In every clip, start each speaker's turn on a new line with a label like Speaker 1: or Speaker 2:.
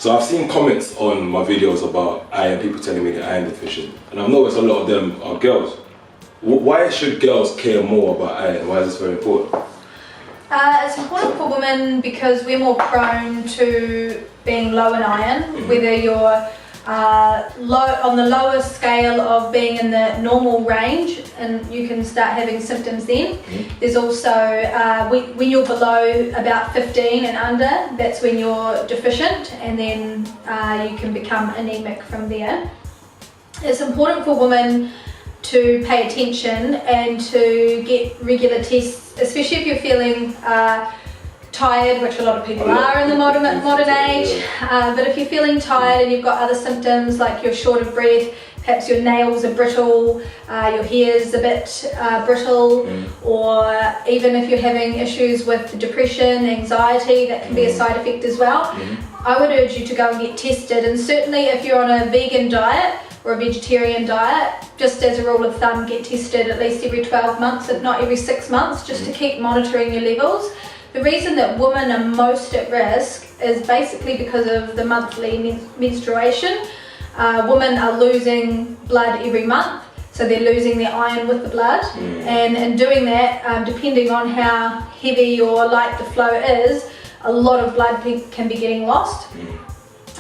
Speaker 1: So I've seen comments on my videos about iron, people telling me they're iron deficient, and I've noticed a lot of them are girls. Why should girls care more about iron? Why is this very important?
Speaker 2: It's important for women because we're more prone to being low in iron, whether you're on the lower scale of being in the normal range, and you can start having symptoms then. There's also, when you're below about 15 and under, that's when you're deficient, and then you can become anemic from there. It's important for women to pay attention and to get regular tests, especially if you're feeling tired, which a lot of people are in the modern age, but if you're feeling tired and you've got other symptoms like you're short of breath, perhaps your nails are brittle, your hair's a bit brittle, or even if you're having issues with depression, anxiety, that can be a side effect as well, I would urge you to go and get tested. And certainly if you're on a vegan diet or a vegetarian diet, just as a rule of thumb, get tested at least every 12 months, if not every 6 months, just to keep monitoring your levels. The reason that women are most at risk is basically because of the monthly menstruation. Women are losing blood every month, so they're losing their iron with the blood, and in doing that, depending on how heavy or light the flow is, a lot of blood can be getting lost.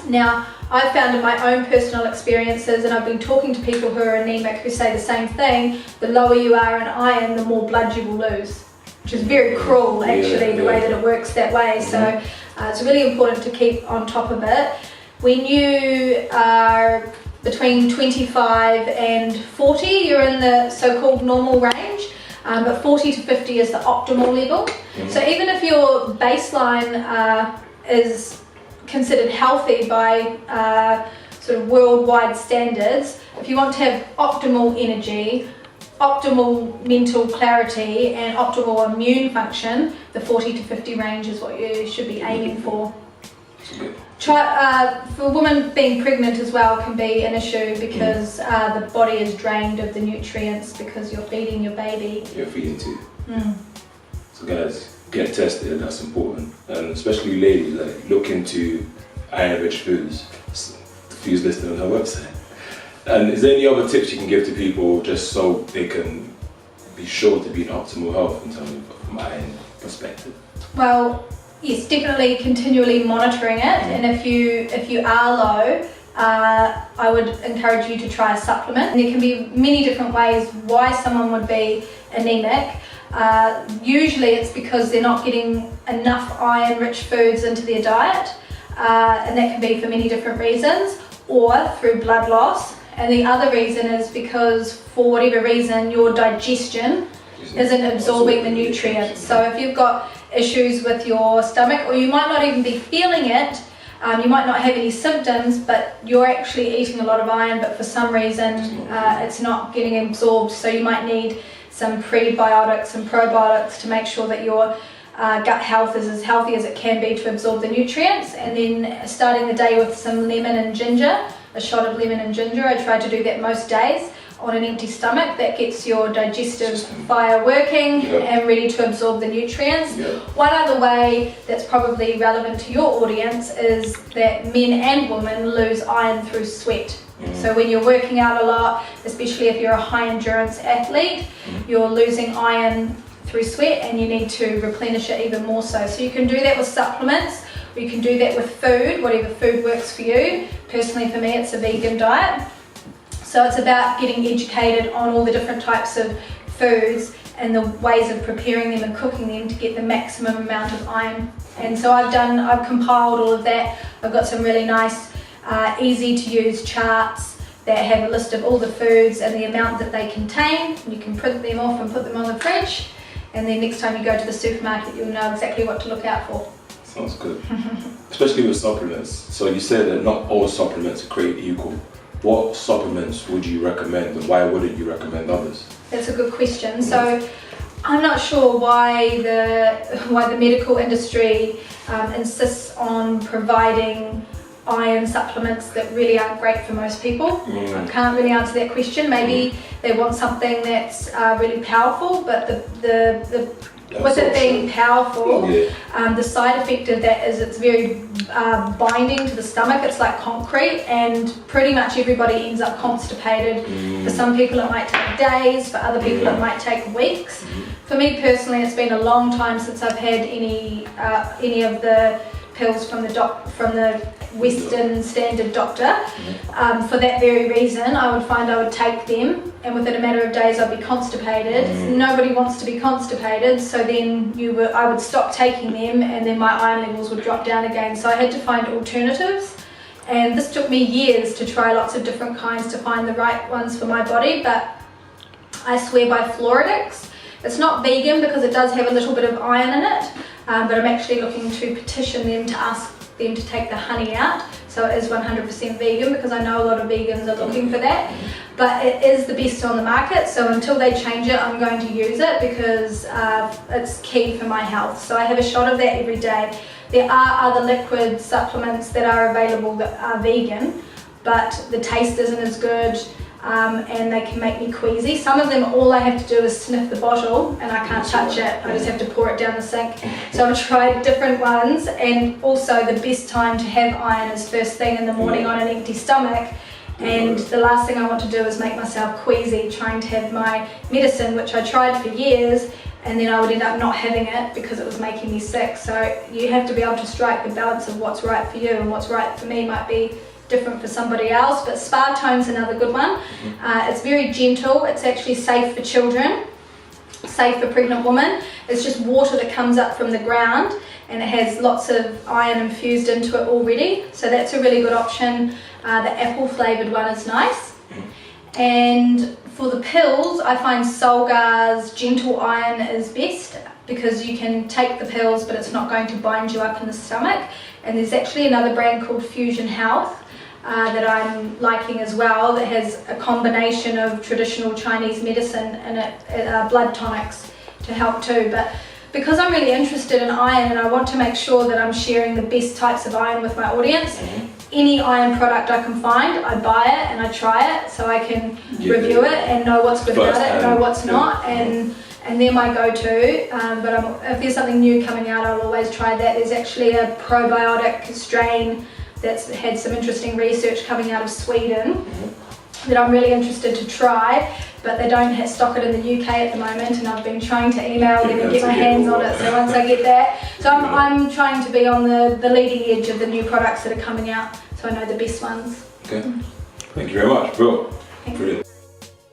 Speaker 2: Now, I've found in my own personal experiences, and I've been talking to people who are anemic who say the same thing, the lower you are in iron, the more blood you will lose. Which is very cruel, actually, the way that it works that way. So it's really important to keep on top of it. When you are between 25 and 40, you're in the so-called normal range, but 40 to 50 is the optimal level. So even if your baseline is considered healthy by sort of worldwide standards, if you want to have optimal energy, optimal mental clarity and optimal immune function, the 40 to 50 range is what you should be aiming for. For women, being pregnant as well can be an issue because the body is drained of the nutrients because you're feeding your baby.
Speaker 1: You're feeding too. So guys, get tested, that's important. And especially ladies, like, look into iron-rich foods. The foods listed on her website. And is there any other tips you can give to people just so they can be sure to be in optimal health in terms of my perspective?
Speaker 2: Well, yes, definitely continually monitoring it, and if you are low, I would encourage you to try a supplement. And there can be many different ways why someone would be anemic. Usually it's because they're not getting enough iron-rich foods into their diet, and that can be for many different reasons, or through blood loss. And the other reason is because, for whatever reason, your digestion isn't absorbing the nutrients. So if you've got issues with your stomach, or you might not even be feeling it, you might not have any symptoms, but you're actually eating a lot of iron, but for some reason it's not getting absorbed. So you might need some prebiotics and probiotics to make sure that your gut health is as healthy as it can be to absorb the nutrients. And then starting the day with some lemon and ginger, a shot of lemon and ginger. I try to do that most days on an empty stomach. That gets your digestive fire working and ready to absorb the nutrients. One other way that's probably relevant to your audience is that men and women lose iron through sweat. So when you're working out a lot, especially if you're a high endurance athlete, you're losing iron through sweat, and you need to replenish it even more so. So you can do that with supplements, or you can do that with food, whatever food works for you. Personally, for me, it's a vegan diet. So it's about getting educated on all the different types of foods and the ways of preparing them and cooking them to get the maximum amount of iron. And so I've compiled all of that. I've got some really nice, easy to use charts that have a list of all the foods and the amount that they contain. You can print them off and put them on the fridge, and then next time you go to the supermarket, you'll know exactly what to look out for.
Speaker 1: Sounds good. Especially with supplements. So you said that not all supplements are created equal. What supplements would you recommend, and why wouldn't you recommend others?
Speaker 2: That's a good question. So I'm not sure why the medical industry insists on providing iron supplements that really aren't great for most people. I can't really answer that question. Maybe they want something that's really powerful, but the with it being powerful,
Speaker 1: Yeah.
Speaker 2: the side effect of that is it's very binding to the stomach. It's like concrete, and pretty much everybody ends up constipated. For some people it might take days, for other people it might take weeks. For me personally, it's been a long time since I've had any of the pills from the Western standard doctor. For that very reason, I would find I would take them, and within a matter of days I'd be constipated. Nobody wants to be constipated, so then I would stop taking them, and then my iron levels would drop down again. So I had to find alternatives, and this took me years to try lots of different kinds to find the right ones for my body, but I swear by Floridix. It's not vegan because it does have a little bit of iron in it, but I'm actually looking to petition them to ask them to take the honey out, so it is 100% vegan, because I know a lot of vegans are looking for that. But it is the best on the market, so until they change it, I'm going to use it because it's key for my health. So I have a shot of that every day. There are other liquid supplements that are available that are vegan, but the taste isn't as good. And they can make me queasy. Some of them, all I have to do is sniff the bottle and I can't touch it. I just have to pour it down the sink. So I've tried different ones, and also the best time to have iron is first thing in the morning on an empty stomach. And the last thing I want to do is make myself queasy trying to have my medicine, which I tried for years, and then I would end up not having it because it was making me sick. So you have to be able to strike the balance of what's right for you, and what's right for me might be different for somebody else. But Spartone's another good one. It's very gentle. It's actually safe for children, safe for pregnant women. It's just water that comes up from the ground, and it has lots of iron infused into it already, so that's a really good option. The apple flavoured one is nice. And for the pills, I find Solgar's Gentle Iron is best, because you can take the pills but it's not going to bind you up in the stomach. And there's actually another brand called Fusion Health that I'm liking as well, that has a combination of traditional Chinese medicine and blood tonics to help too. But because I'm really interested in iron and I want to make sure that I'm sharing the best types of iron with my audience, any iron product I can find, I buy it and I try it, so I can review it and know what's good about it and know what's not, and they're my go-to. But if there's something new coming out, I'll always try that. There's actually a probiotic strain that's had some interesting research coming out of Sweden that I'm really interested to try, but they don't stock it in the UK at the moment, and I've been trying to email them and get my hands on it. So once I get that, so I'm trying to be on the leading edge of the new products that are coming out, so I know the best ones.
Speaker 1: Okay. Thank you very much, bro.
Speaker 2: Thanks.
Speaker 1: Brilliant.